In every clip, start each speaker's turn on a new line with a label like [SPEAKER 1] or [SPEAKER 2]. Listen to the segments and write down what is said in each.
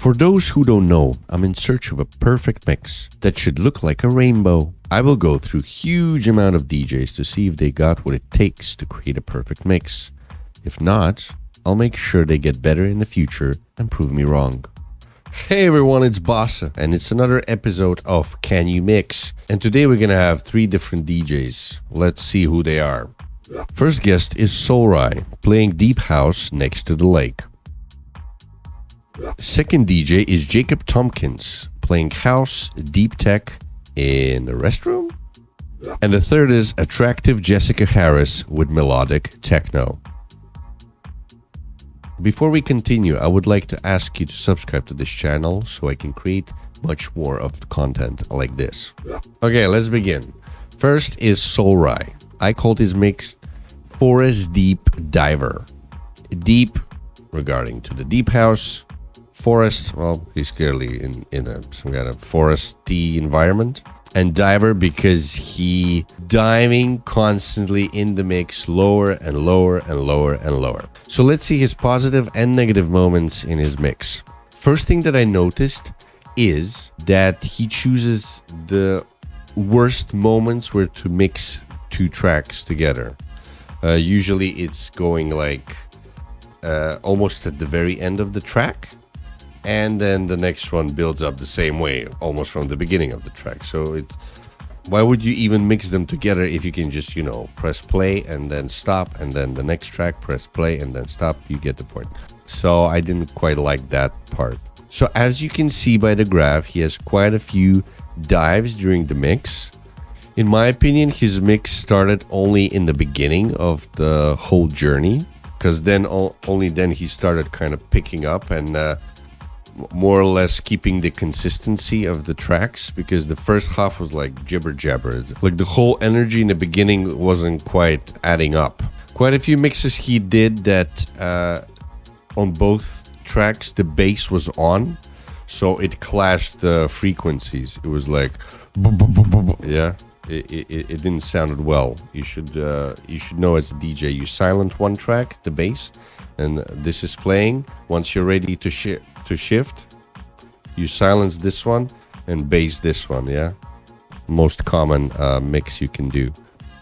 [SPEAKER 1] For those who don't know, I'm in search of a perfect mix that should look like a rainbow. I will go through huge amount of DJs to see if they got what it takes to create a perfect mix. If not, I'll make sure they get better in the future and prove me wrong. Hey everyone, it's Bossa, and it's another episode of Can You Mix? And today we're gonna have 3 different DJs. Let's see who they are. First guest is SOULRHY, playing deep house next to the lake. Second DJ is Jacob Tompkins, playing house, deep tech in the restroom. And the third is attractive Jessica Harris with melodic techno. Before we continue, I would like to ask you to subscribe to this channel so I can create much more of the content like this. Okay, let's begin. First is SOULRHY. I called his mix Forest Deep Diver. Deep regarding to the deep house. Forest, well, he's clearly in some kind of foresty environment. And diver because he diving constantly in the mix, lower and lower and lower and lower. So let's see his positive and negative moments in his mix. First thing that I noticed is that he chooses the worst moments where to mix 2 tracks together. Usually it's going like almost at the very end of the track. And then the next one builds up the same way, almost from the beginning of the track. So why would you even mix them together if you can just, press play and then stop, and then the next track, press play and then stop? You get the point. So I didn't quite like that part. So as you can see by the graph, he has quite a few dives during the mix. In my opinion, his mix started only in the beginning of the whole journey, because then only then he started kind of picking up and more or less keeping the consistency of the tracks, because the first half was like jibber jabber. Like the whole energy in the beginning wasn't quite adding up. Quite a few mixes he did that on both tracks the bass was on, so it clashed the frequencies. It was like yeah, it didn't sound well. You should know as a DJ, you silent one track, the bass, and this is playing. Once you're ready to shift, you silence this one and bass this one. Yeah, most common mix you can do.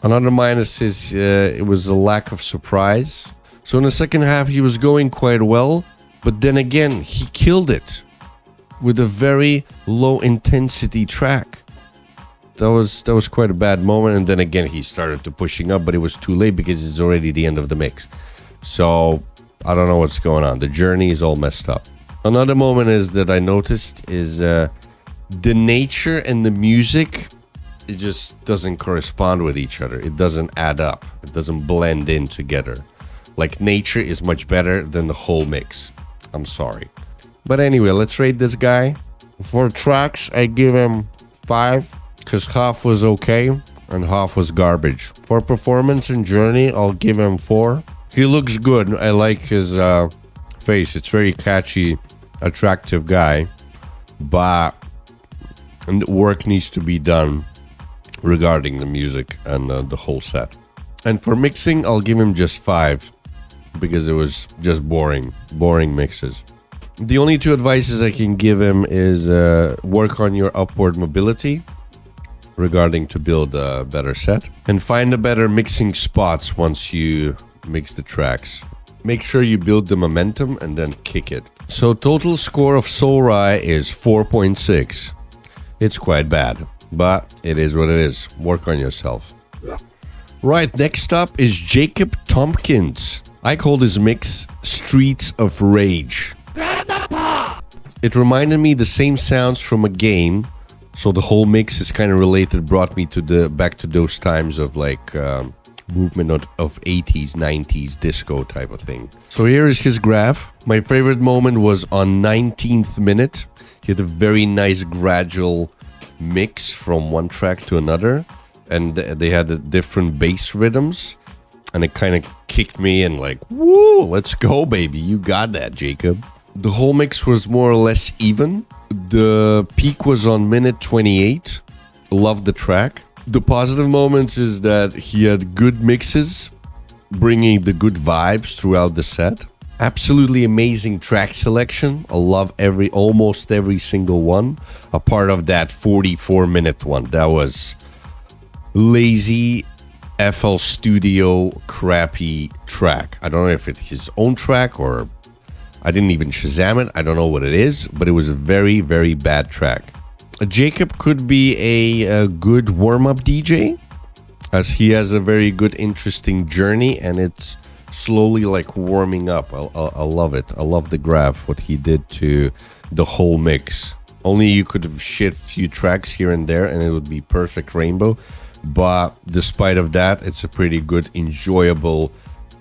[SPEAKER 1] Another minus is it was a lack of surprise. So in the second half he was going quite well, but then again he killed it with a very low intensity track. That was quite a bad moment. And then again he started to pushing up, but it was too late because it's already the end of the mix. So I don't know what's going on. The journey is all messed up. Another moment is that I noticed is the nature and the music, it just doesn't correspond with each other. It doesn't add up. It doesn't blend in together. Like nature is much better than the whole mix. I'm sorry. But anyway, let's rate this guy. For tracks, I give him 5 because half was okay and half was garbage. For performance and journey, I'll give him 4. He looks good. I like his face. It's very catchy, attractive guy, but work needs to be done regarding the music and the whole set. And for mixing, I'll give him just 5 because it was just boring mixes. The only 2 advices I can give him is work on your upward mobility regarding to build a better set, and find a better mixing spots once you mix the tracks. Make sure you build the momentum and then kick it. So total score of SOULRHY is 4.6. It's quite bad, but it is what it is. Work on yourself. Right, next up is Jacob Tompkins. I called his mix Streets of Rage. It reminded me the same sounds from a game, so the whole mix is kind of related, brought me to back to those times of like movement of 80s, 90s disco type of thing. So here is his graph. My favorite moment was on 19th minute. He had a very nice gradual mix from one track to another, and they had different bass rhythms, and it kind of kicked me and like, woo, let's go baby, you got that, Jacob. The whole mix was more or less even. The peak was on minute 28. Loved the track. The positive moments is that he had good mixes, bringing the good vibes throughout the set. Absolutely amazing track selection. I love almost every single one. A part of that 44-minute one. That was lazy FL Studio crappy track. I don't know if it's his own track or I didn't even Shazam it. I don't know what it is, but it was a very, very bad track. Jacob could be a good warm-up DJ, as he has a very good, interesting journey, and it's slowly like warming up. I love it. I love the graph, what he did to the whole mix. Only you could have shit a few tracks here and there, and it would be perfect rainbow. But despite of that, it's a pretty good, enjoyable,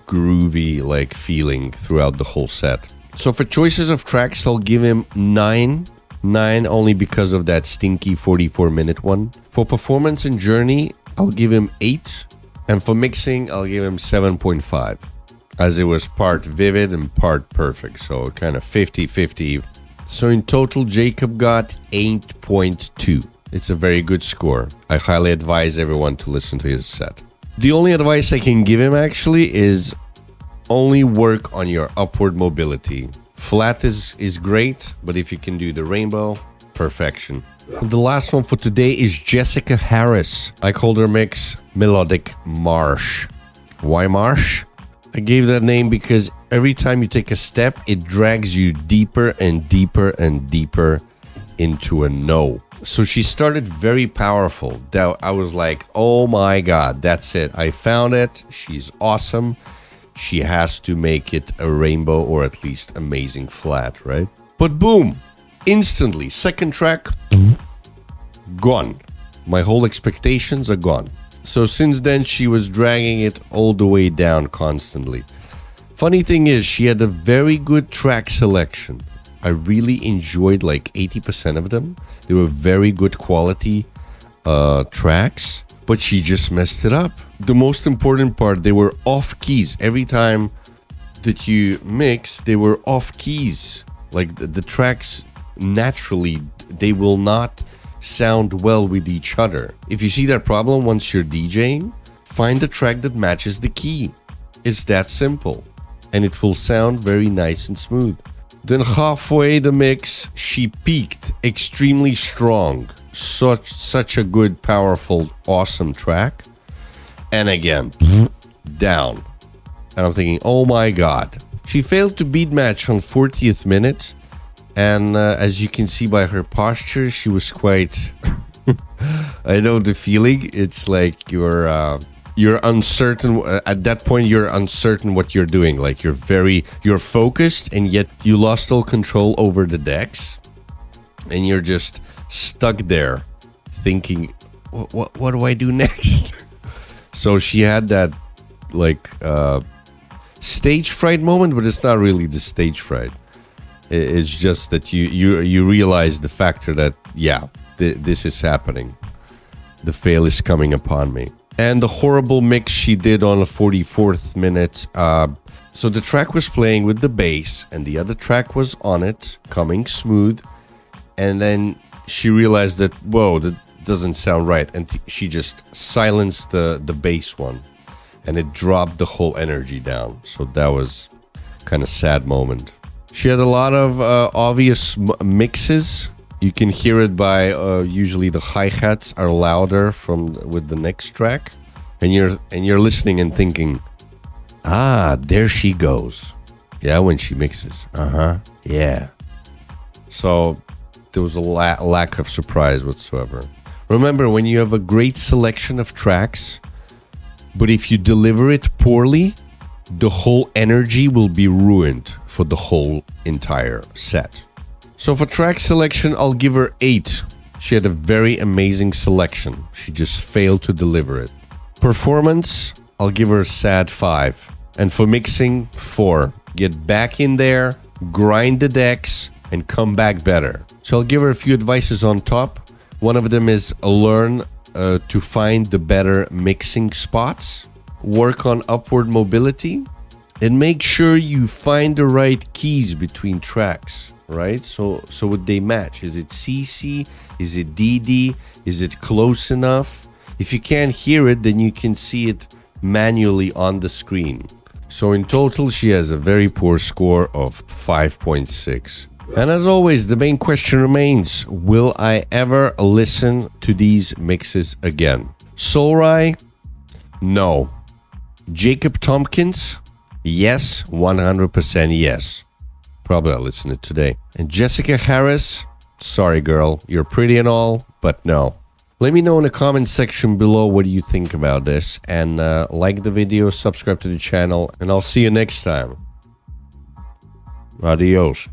[SPEAKER 1] groovy like feeling throughout the whole set. So for choices of tracks, I'll give him 9 only because of that stinky 44-minute one. For performance and journey, I'll give him 8. And for mixing, I'll give him 7.5. As it was part vivid and part perfect. So kind of 50-50. So in total, Jacob got 8.2. It's a very good score. I highly advise everyone to listen to his set. The only advice I can give him actually is only work on your upward mobility. Flat is great, but if you can do the rainbow, perfection. The last one for today is Jessica Harris. I called her mix Melodic Marsh. Why Marsh? I gave that name because every time you take a step, it drags you deeper and deeper and deeper into a no. So she started very powerful. That I was like, oh my God, that's it. I found it. She's awesome. She has to make it a rainbow or at least amazing flat, right? But boom, instantly, second track, gone. My whole expectations are gone. So since then, she was dragging it all the way down constantly. Funny thing is, she had a very good track selection. I really enjoyed like 80% of them. They were very good quality tracks, but she just messed it up. The most important part, they were off keys. Every time that you mix, they were off keys. Like the tracks, naturally, they will not sound well with each other. If you see that problem once you're DJing, find a track that matches the key. It's that simple. And it will sound very nice and smooth. Then halfway the mix, she peaked extremely strong. Such a good, powerful, awesome track. And again, down. And I'm thinking, oh my God. She failed to beat match on 40th minute. And as you can see by her posture, she was quite... I know the feeling. It's like you're uncertain. At that point, you're uncertain what you're doing. Like you're focused, and yet you lost all control over the decks. And you're just stuck there thinking, what do I do next? So she had that like stage fright moment, but it's not really the stage fright. It's just that you realize the factor that, yeah, this is happening. The fail is coming upon me. And the horrible mix she did on the 44th minute. So the track was playing with the bass and the other track was on it, coming smooth. And then she realized that, whoa, that doesn't sound right. And she just silenced the bass one. And it dropped the whole energy down. So that was kind of sad moment. She had a lot of obvious mixes. You can hear it by usually the hi-hats are louder with the next track. And you're listening and thinking, ah, there she goes. Yeah, when she mixes. Yeah. So there was a lack of surprise whatsoever. Remember, when you have a great selection of tracks, but if you deliver it poorly, the whole energy will be ruined for the whole entire set. So for track selection, I'll give her 8. She had a very amazing selection. She just failed to deliver it. Performance, I'll give her a sad 5. And for mixing, 4. Get back in there, grind the decks, and come back better. So I'll give her a few advices on top. One of them is learn to find the better mixing spots. Work on upward mobility. And make sure you find the right keys between tracks, right? So would they match? Is it CC? Is it DD? Is it close enough? If you can't hear it, then you can see it manually on the screen. So in total, she has a very poor score of 5.6. And as always, the main question remains, will I ever listen to these mixes again? SOULRHY? No. Jacob Tompkins? Yes, 100% yes. Probably I'll listen to it today. And Jessica Harris? Sorry girl, you're pretty and all, but no. Let me know in the comment section below what you think about this. And like the video, subscribe to the channel, and I'll see you next time. Adios.